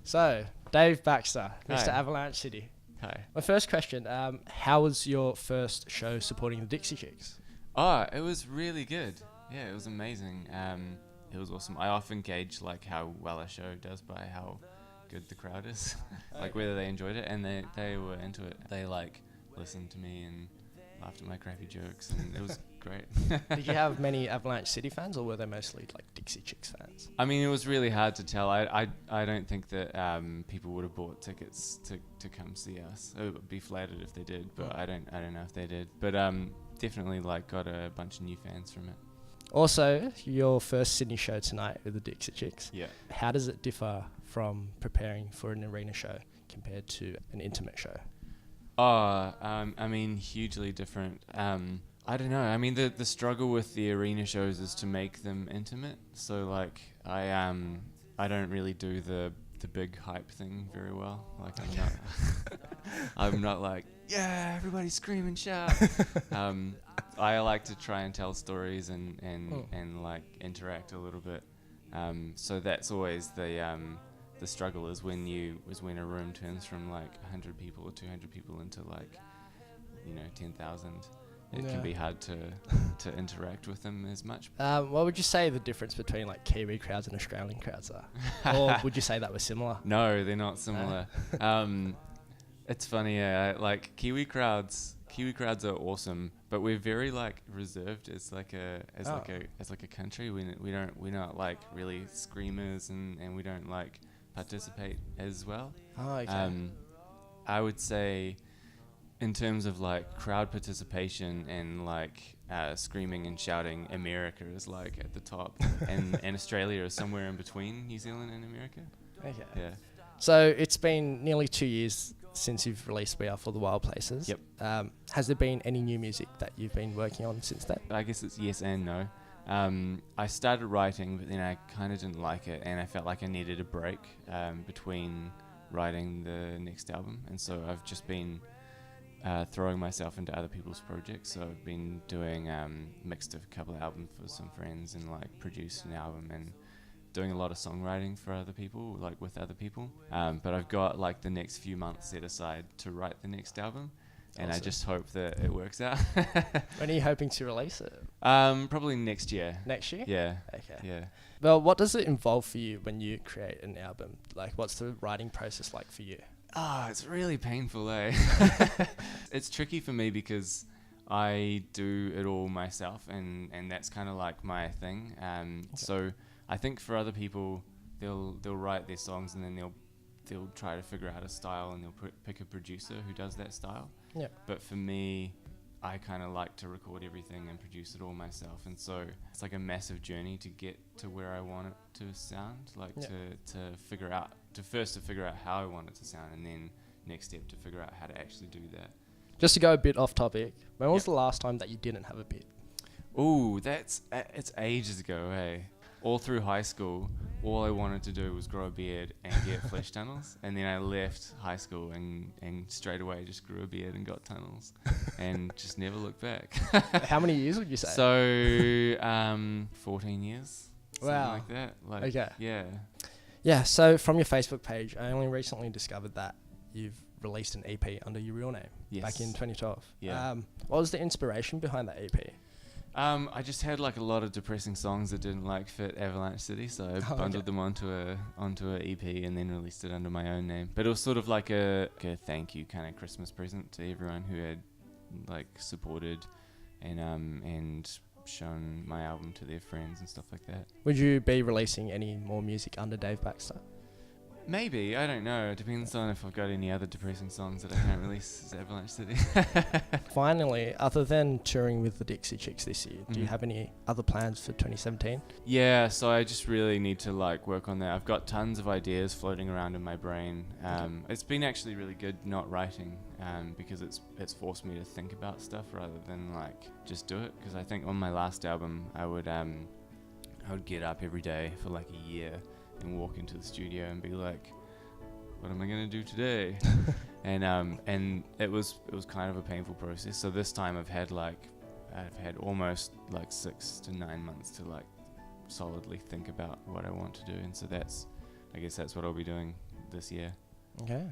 So, Dave Baxter, Mr. Hi. Avalanche City. Hi. My first question, how was your first show supporting the Dixie Chicks? Oh, it was really good. Yeah, it was amazing. It was awesome. I often gauge like how well a show does by how good the crowd is, like whether they enjoyed it, and they were into it. They like listened to me and laughed at my crappy jokes, and it was great. Did you have many Avalanche City fans, or were they mostly like Dixie Chicks fans? I mean, it was really hard to tell. I don't think that people would have bought tickets to come see us. I would be flattered if they did, but I don't know if they did. But definitely like got a bunch of new fans from it. Also, your first Sydney show tonight with the Dixie Chicks. Yeah. How does it differ from preparing for an arena show compared to an intimate show? I mean, hugely different. I don't know. I mean, the struggle with the arena shows is to make them intimate. So like, I don't really do the big hype thing very well. Like, I'm not like, yeah, everybody scream and shout. I like to try and tell stories and like interact a little bit. So that's always the struggle is when a room turns from like 100 people or 200 people into like 10,000. It can be hard to interact with them as much. What would you say the difference between like Kiwi crowds and Australian crowds are? Or would you say that was similar? No, they're not similar. It's funny, like Kiwi crowds are awesome, but we're very like reserved as like a country. We're not like really screamers and we don't like participate as well. Oh, okay. I would say in terms of like crowd participation and like screaming and shouting, America is like at the top and Australia is somewhere in between New Zealand and America. Okay. Yeah. So it's been nearly 2 years since you've released We Are For The Wild Places. Yep. Has there been any new music that you've been working on since then? I guess it's yes and no. I started writing, but then I kind of didn't like it, and I felt like I needed a break between writing the next album, and so I've just been throwing myself into other people's projects. So I've been doing mixed a couple of albums for some friends, and like produced an album and doing a lot of songwriting for other people, like with other people. But I've got like the next few months set aside to write the next album. And awesome. I just hope that it works out. When are you hoping to release it? Probably next year. Next year? Yeah. Okay. Yeah. Well, what does it involve for you when you create an album? Like, what's the writing process like for you? It's really painful, eh? It's tricky for me because I do it all myself, and that's kind of like my thing. Okay. So I think for other people, they'll write their songs and then they'll try to figure out a style and they'll pick a producer who does that style. Yeah. But for me, I kind of like to record everything and produce it all myself, and so it's like a massive journey to get to where I want it to sound. Like to figure out how I want it to sound, and then next step to figure out how to actually do that. Just to go a bit off topic, when was the last time that you didn't have a bit? Ooh, it's ages ago, hey. All through high school, all I wanted to do was grow a beard and get flesh tunnels. And then I left high school and straight away just grew a beard and got tunnels and just never looked back. How many years would you say? So, 14 years. Wow. Something like that. Like, okay. Yeah. Yeah, so from your Facebook page, I only recently discovered that you've released an EP under your real name back in 2012. Yeah. What was the inspiration behind that EP? I just had like a lot of depressing songs that didn't like fit Avalanche City, so I bundled them onto a EP and then released it under my own name. But it was sort of like a thank you kind of Christmas present to everyone who had like supported and shown my album to their friends and stuff like that. Would you be releasing any more music under Dave Baxter? Maybe, I don't know. It depends on if I've got any other depressing songs that I can't release as Avalanche City. Finally, other than touring with the Dixie Chicks this year, do you have any other plans for 2017? Yeah, so I just really need to like work on that. I've got tons of ideas floating around in my brain. It's been actually really good not writing because it's forced me to think about stuff rather than like just do it. Because I think on my last album, I would get up every day for like a year and walk into the studio and be like, what am I gonna do today? and it was kind of a painful process. So this time I've had almost like 6 to 9 months to like solidly think about what I want to do, and so I guess that's what I'll be doing this year. Okay.